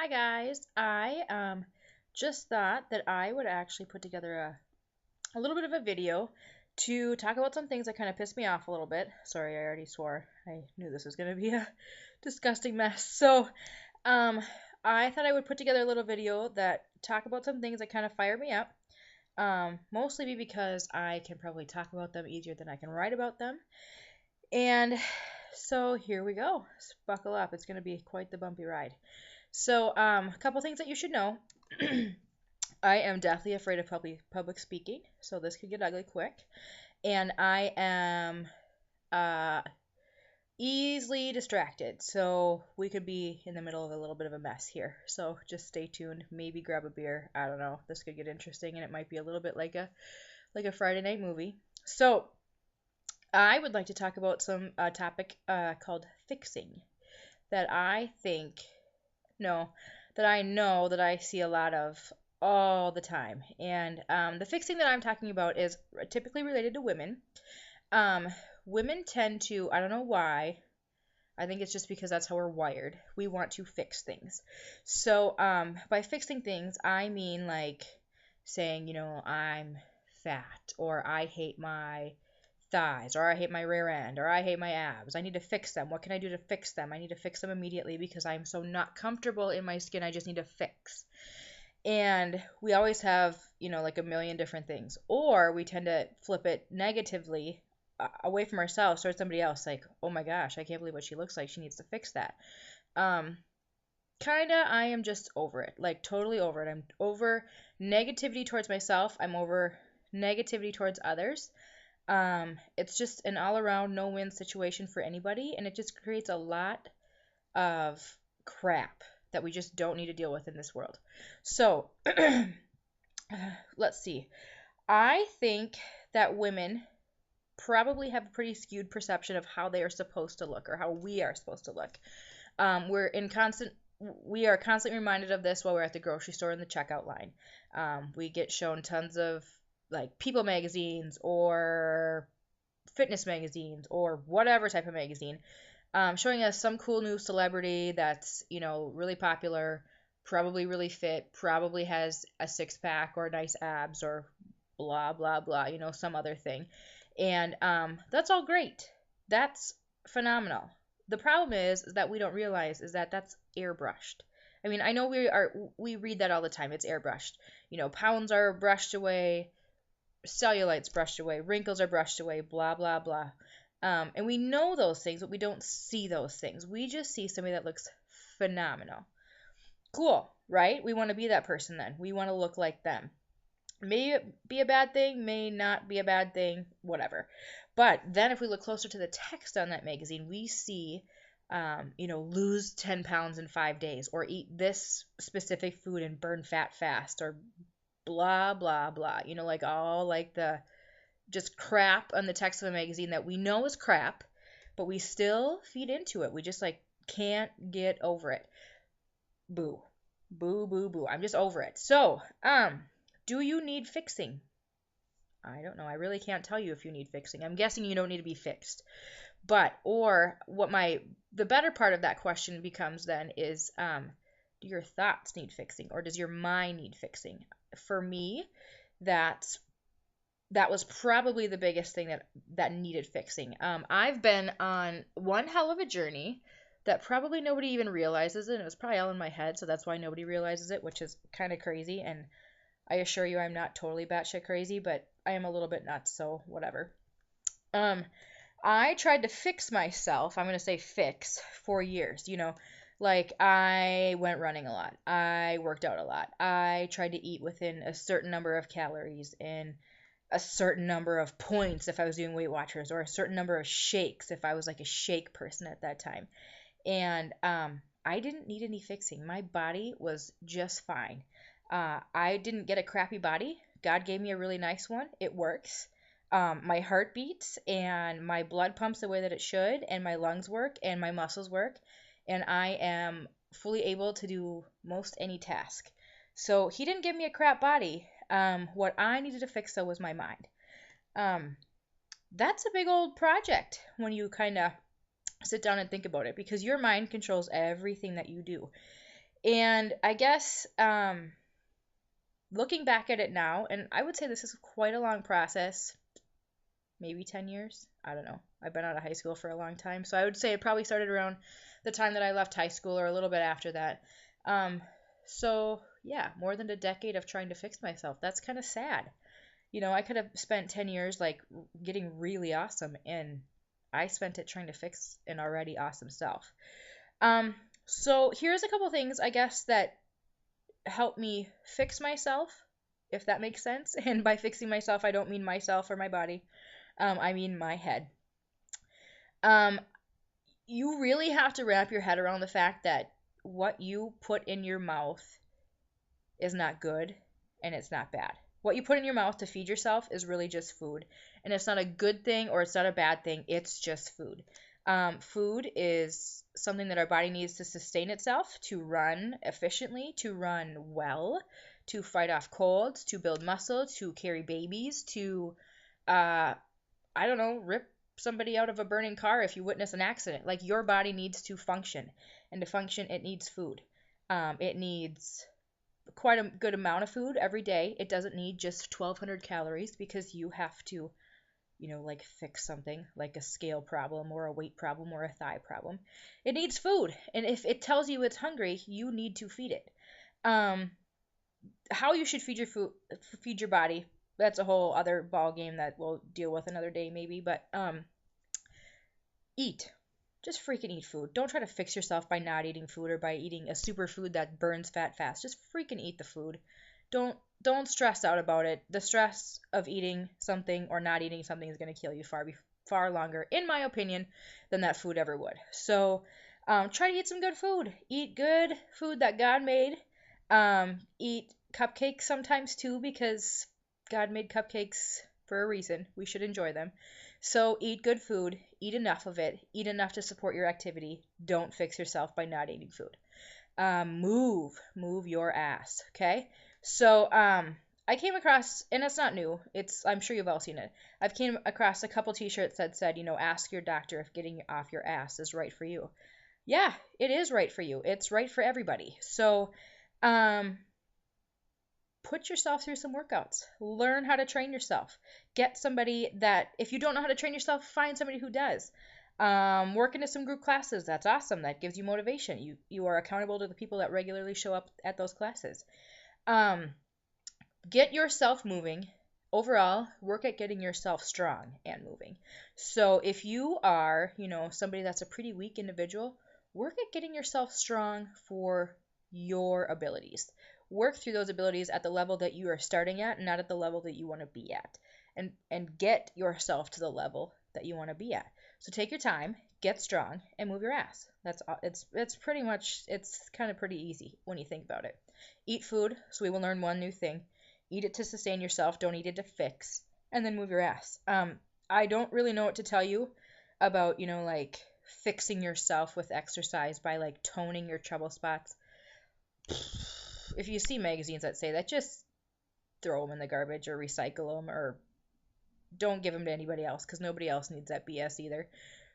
Hi guys, I just thought that I would actually put together a little bit of a video to talk about some things that kind of pissed me off a little bit. Sorry, I already swore. I knew this was going to be a disgusting mess. Um, I thought I would put together a little video that talk about some things that kind of fire me up. Mostly because I can probably talk about them easier than I can write about them. And so here we go. Buckle up. It's going to be quite the bumpy ride. A couple things that you should know. I am deathly afraid of public speaking, so this could get ugly quick. And I am uh, easily distracted, so we could be in the middle of a little bit of a mess here. So just stay tuned. Maybe grab a beer. I don't know. This could get interesting, and it might be a little bit like a Friday night movie. So I would like to talk about some topic called fixing that I think no, that I know that I see a lot of all the time. And the fixing that I'm talking about is typically related to women. Um, Women tend to, I don't know why, I think it's just because that's how we're wired. We want to fix things. By fixing things, I mean like saying, I'm fat, or I hate my thighs, or I hate my rear end, or I hate my abs. I need to fix them. What can I do to fix them? I need to fix them immediately because I'm so not comfortable in my skin. I just need to fix. And we always have, like a million different things. Or we tend to flip it negatively away from ourselves towards somebody else. Like, oh my gosh, I can't believe what she looks like. She needs to fix that. Um, Kinda, I am just over it. Like, totally over it. I'm over negativity towards myself. I'm over negativity towards others. It's just an all around no win situation for anybody, and it just creates a lot of crap that we just don't need to deal with in this world. So, let's see. I think that women probably have a pretty skewed perception of how they are supposed to look or how we are supposed to look. We are constantly reminded of this while we're at the grocery store in the checkout line. We get shown tons of like People magazines or fitness magazines or whatever type of magazine, showing us some cool new celebrity that's, really popular, probably really fit, probably has a six pack or nice abs or blah, blah, blah, some other thing. And that's all great. That's phenomenal. The problem is that we don't realize is that that's airbrushed. I mean, I know we read that all the time. It's airbrushed. Pounds are brushed away, cellulite's brushed away, wrinkles are brushed away, blah, blah, blah. And we know those things, but we don't see those things. We just see somebody that looks phenomenal. Cool, right? We want to be that person then. We want to look like them. May be a bad thing, may not be a bad thing, whatever. But then if we look closer to the text on that magazine, we see, lose 10 pounds in 5 days, or eat this specific food and burn fat fast, or blah blah blah, like all like the just crap on the text of a magazine that we know is crap, but we still feed into it. We just like can't get over it. Boo, boo, boo, boo. I'm just over it. Do you need fixing? I don't know. I really can't tell you if you need fixing. I'm guessing you don't need to be fixed. But or what my the better part of that question becomes then is, do your thoughts need fixing, or does your mind need fixing? For me, that's that was probably the biggest thing that needed fixing. I've been on one hell of a journey that probably nobody even realizes it. And it was probably all in my head, so that's why nobody realizes it, which is kind of crazy. And I assure you, I'm not totally batshit crazy, but I am a little bit nuts, so whatever. Um, I tried to fix myself. I'm gonna say fix for years. Like I went running a lot. I worked out a lot. I tried to eat within a certain number of calories and a certain number of points if I was doing Weight Watchers, or a certain number of shakes if I was like a shake person at that time. And I didn't need any fixing. My body was just fine. I didn't get a crappy body. God gave me a really nice one. It works. My heart beats and my blood pumps the way that it should, and my lungs work and my muscles work, and I am fully able to do most any task. So he didn't give me a crap body. What I needed to fix though was my mind. Um, that's a big old project when you kind of sit down and think about it, because your mind controls everything that you do. And I guess looking back at it now, and I would say this is quite a long process, maybe 10 years. I don't know. I've been out of high school for a long time. So I would say it probably started around the time that I left high school or a little bit after that. Um, so, yeah, more than a decade of trying to fix myself. That's kind of sad. I could have spent 10 years like getting really awesome, and I spent it trying to fix an already awesome self. Um, so here's a couple things I guess that help me fix myself, if that makes sense. And by fixing myself, I don't mean myself or my body. I mean my head. Um, you really have to wrap your head around the fact that what you put in your mouth is not good and it's not bad. What you put in your mouth to feed yourself is really just food. And it's not a good thing or it's not a bad thing, it's just food. Food is something that our body needs to sustain itself, to run efficiently, to run well, to fight off colds, to build muscle, to carry babies, to, uh, I don't know, rip somebody out of a burning car if you witness an accident. Like your body needs to function. And to function, it needs food. It needs quite a good amount of food every day. It doesn't need just 1,200 calories because you have to, like fix something like a scale problem or a weight problem or a thigh problem. It needs food. And if it tells you it's hungry, you need to feed it. Um, how you should feed your body, that's a whole other ball game that we'll deal with another day maybe, but eat. Just freaking eat food. Don't try to fix yourself by not eating food or by eating a superfood that burns fat fast. Just freaking eat the food. Don't stress out about it. The stress of eating something or not eating something is going to kill you far longer, in my opinion, than that food ever would. So try to eat some good food. Eat good food that God made. Eat cupcakes sometimes too, because God made cupcakes for a reason. We should enjoy them. So eat good food, eat enough of it, eat enough to support your activity. Don't fix yourself by not eating food. Move your ass. Okay. So I came across, and it's not new. I'm sure you've all seen it. I've came across a couple T-shirts that said, ask your doctor if getting off your ass is right for you. Yeah, it is right for you. It's right for everybody. So, put yourself through some workouts. Learn how to train yourself. Get somebody that, if you don't know how to train yourself, find somebody who does. Work into some group classes. That's awesome. That gives you motivation. You are accountable to the people that regularly show up at those classes. Get yourself moving. Overall, work at getting yourself strong and moving. So if you are, somebody that's a pretty weak individual, work at getting yourself strong for your abilities. Work through those abilities at the level that you are starting at, not at the level that you want to be at. And get yourself to the level that you want to be at. So take your time, get strong, and move your ass. It's pretty much, it's kind of pretty easy when you think about it. Eat food, so we will learn one new thing. Eat it to sustain yourself, don't eat it to fix, and then move your ass. I don't really know what to tell you about, like fixing yourself with exercise by like toning your trouble spots. If you see magazines that say that, just throw them in the garbage or recycle them, or don't give them to anybody else because nobody else needs that BS either.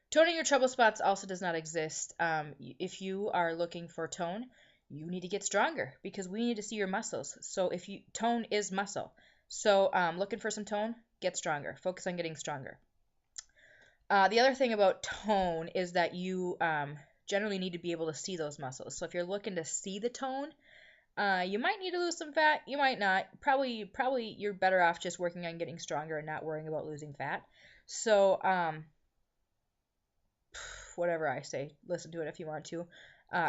Toning your trouble spots also does not exist. If you are looking for tone, you need to get stronger because we need to see your muscles. So if you tone is muscle. So looking for some tone, get stronger. Focus on getting stronger. The other thing about tone is that you generally need to be able to see those muscles. So if you're looking to see the tone, you might need to lose some fat. You might not. Probably you're better off just working on getting stronger and not worrying about losing fat. So whatever I say, listen to it if you want to.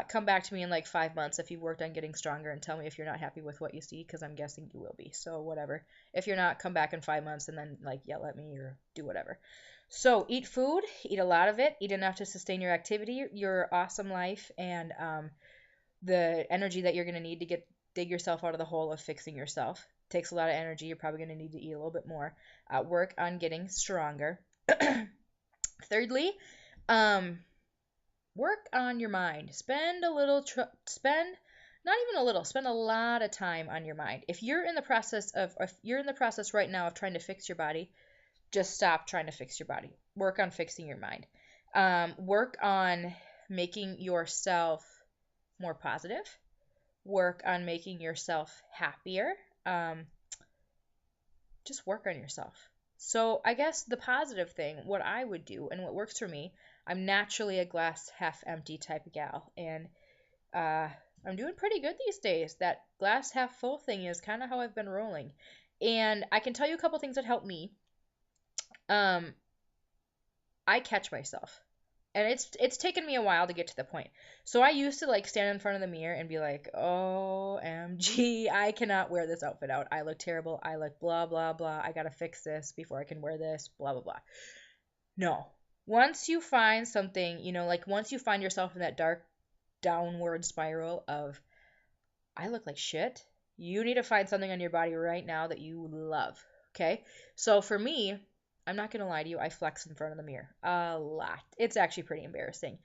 Come back to me in like 5 months if you've worked on getting stronger and tell me if you're not happy with what you see, because I'm guessing you will be. So whatever. If you're not, come back in 5 months and then like yell at me or do whatever. So eat food, eat a lot of it, eat enough to sustain your activity, your awesome life, and the energy that you're going to need to dig yourself out of the hole of fixing yourself. Takes a lot of energy. You're probably going to need to eat a little bit more. Work on getting stronger. Thirdly, work on your mind. Spend a lot of time on your mind. If you're in the process right now of trying to fix your body, just stop trying to fix your body. Work on fixing your mind. Work on making yourself more positive. work on making yourself happier. Um, just work on yourself. So I guess the positive thing, what I would do and what works for me, I'm naturally a glass half empty type of gal, and uh, I'm doing pretty good these days. That glass half full thing is kind of how I've been rolling, and I can tell you a couple things that help me. Um, I catch myself. And it's taken me a while to get to the point. So I used to like stand in front of the mirror and be like, "OMG, I cannot wear this outfit out. I look terrible. I look blah blah blah. I gotta fix this before I can wear this. Blah blah blah." No. Once you find something, like once you find yourself in that dark downward spiral of I look like shit, you need to find something on your body right now that you love. Okay? So for me, I'm not gonna lie to you, I flex in front of the mirror a lot. It's actually pretty embarrassing.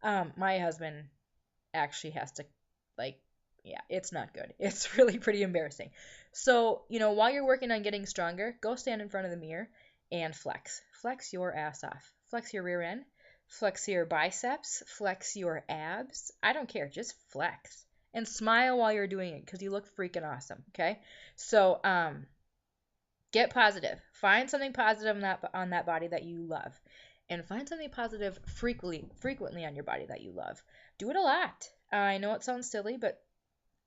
My husband actually has to, like, yeah, it's not good. It's really pretty embarrassing. So, while you're working on getting stronger, go stand in front of the mirror and flex. Flex your ass off. Flex your rear end. Flex your biceps. Flex your abs. I don't care. Just flex. And smile while you're doing it because you look freaking awesome. Okay? So, get positive. Find something positive on that body that you love. And find something positive frequently on your body that you love. Do it a lot. I know it sounds silly, but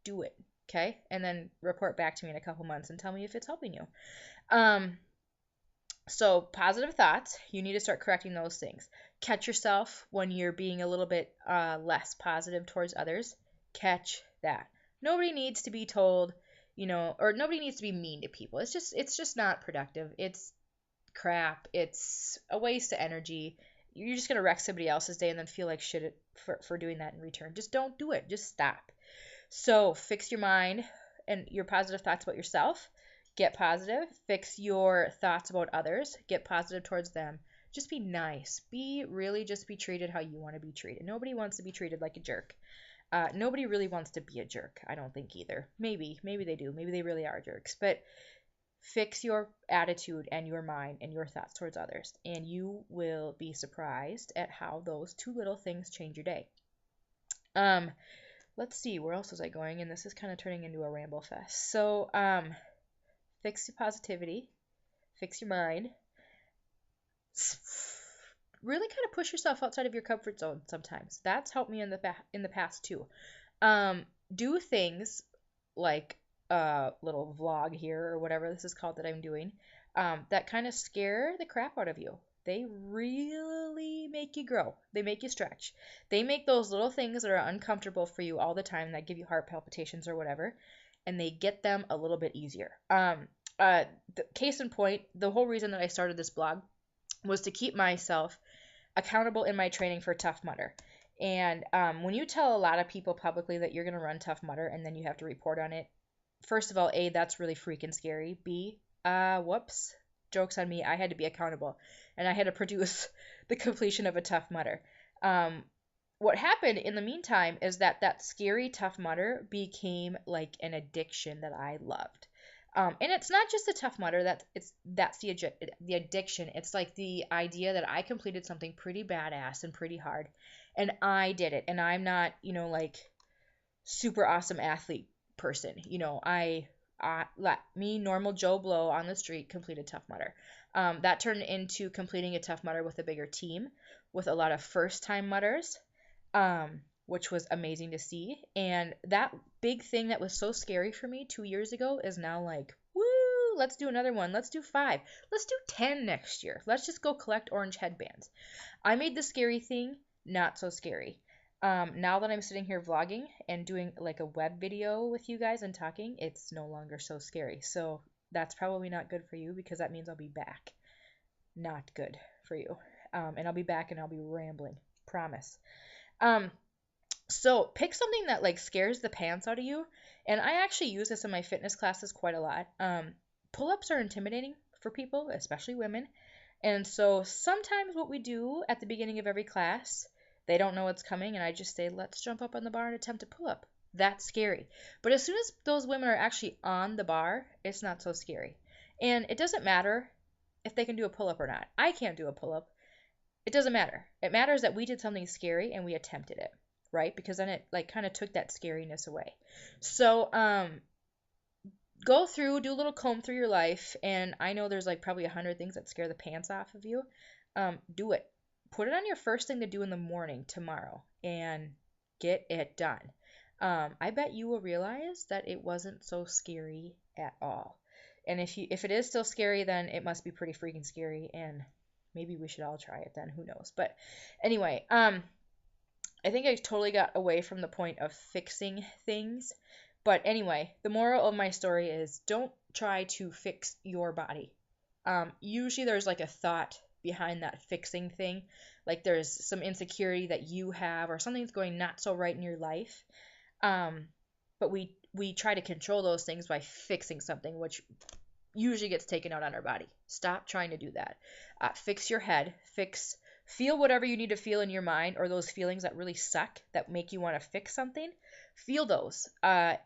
do it. Okay? And then report back to me in a couple months and tell me if it's helping you. So positive thoughts, you need to start correcting those things. Catch yourself when you're being a little bit less positive towards others. Catch that. Nobody needs to be told, or nobody needs to be mean to people. It's just not productive. It's crap. It's a waste of energy. You're just gonna wreck somebody else's day and then feel like shit for doing that in return. Just don't do it. Just stop. So fix your mind and your positive thoughts about yourself. Get positive. Fix your thoughts about others. Get positive towards them. Just be nice. Just be treated how you want to be treated. Nobody wants to be treated like a jerk. Nobody really wants to be a jerk. I don't think either. Maybe they do. Maybe they really are jerks. But fix your attitude and your mind and your thoughts towards others, and you will be surprised at how those two little things change your day. Let's see, where else was I going? And this is kind of turning into a ramble fest. So, fix your positivity, fix your mind. Really kind of push yourself outside of your comfort zone sometimes. That's helped me in the past too. Do things like a little vlog here or whatever this is called that I'm doing, that kind of scare the crap out of you. They really make you grow. They make you stretch. They make those little things that are uncomfortable for you all the time, that give you heart palpitations or whatever, and they get them a little bit easier. Case in point, the whole reason that I started this blog was to keep myself accountable in my training for Tough Mudder. And when you tell a lot of people publicly that you're going to run Tough Mudder and then you have to report on it, first of all, A, that's really freaking scary. B, whoops, joke's on me, I had to be accountable. And I had to produce the completion of a Tough Mudder. What happened in the meantime is that scary Tough Mudder became like an addiction that I loved. And it's not just the Tough Mudder, that's the addiction. It's like the idea that I completed something pretty badass and pretty hard, and I did it. And I'm not, like super awesome athlete person. Me, normal Joe Blow on the street, completed Tough Mudder. That turned into completing a Tough Mudder with a bigger team, with a lot of first-time mudders, which was amazing to see. And that big thing that was so scary for me 2 years ago is now like, woo, let's do another one. Let's do 5. Let's do 10 next year. Let's just go collect orange headbands. I made the scary thing not so scary. Now that I'm sitting here vlogging and doing like a web video with you guys and talking, it's no longer so scary. So that's probably not good for you, because that means I'll be back. Not good for you. And I'll be back and I'll be rambling. Promise. So pick something that like scares the pants out of you. And I actually use this in my fitness classes quite a lot. Pull-ups are intimidating for people, especially women. And so sometimes what we do at the beginning of every class, they don't know what's coming, and I just say, let's jump up on the bar and attempt a pull-up. That's scary. But as soon as those women are actually on the bar, it's not so scary. And it doesn't matter if they can do a pull-up or not. I can't do a pull-up. It doesn't matter. It matters that we did something scary and we attempted it. right? Because then it like kind of took that scariness away. So go through, do a little comb through your life, and I know there's like probably 100 things that scare the pants off of you. Do it. Put it on your first thing to do in the morning tomorrow and get it done. I bet you will realize that it wasn't so scary at all. And if it is still scary, then it must be pretty freaking scary, and maybe we should all try it then. Who knows? But anyway, I think I totally got away from the point of fixing things. But anyway, the moral of my story is don't try to fix your body. Usually there's like a thought behind that fixing thing. Like there's some insecurity that you have or something's going not so right in your life. But we try to control those things by fixing something, which usually gets taken out on our body. Stop trying to do that. Fix your head. Feel whatever you need to feel in your mind, or those feelings that really suck that make you want to fix something. Feel those.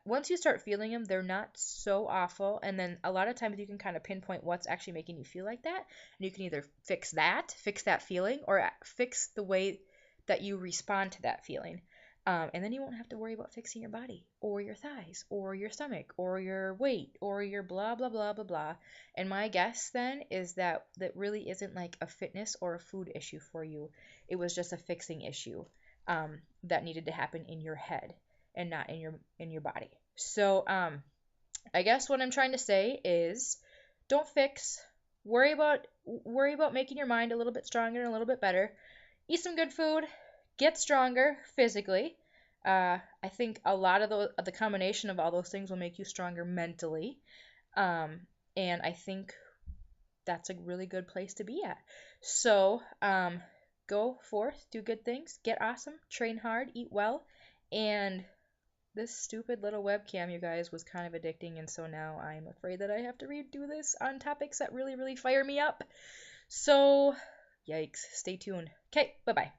Once you start feeling them, they're not so awful. And then a lot of times you can kind of pinpoint what's actually making you feel like that. And you can either fix that feeling, or fix the way that you respond to that feeling. And then you won't have to worry about fixing your body or your thighs or your stomach or your weight or your blah, blah, blah, blah, blah. And my guess then is that that really isn't like a fitness or a food issue for you. It was just a fixing issue that needed to happen in your head and not in your body. So I guess what I'm trying to say is don't fix. Worry about making your mind a little bit stronger and a little bit better. Eat some good food. Get stronger physically. I think a lot of the combination of all those things will make you stronger mentally. And I think that's a really good place to be at. So go forth, do good things, get awesome, train hard, eat well, and this stupid little webcam, you guys, was kind of addicting, and so now I'm afraid that I have to redo this on topics that really, really fire me up. So, yikes, stay tuned. Okay, bye-bye.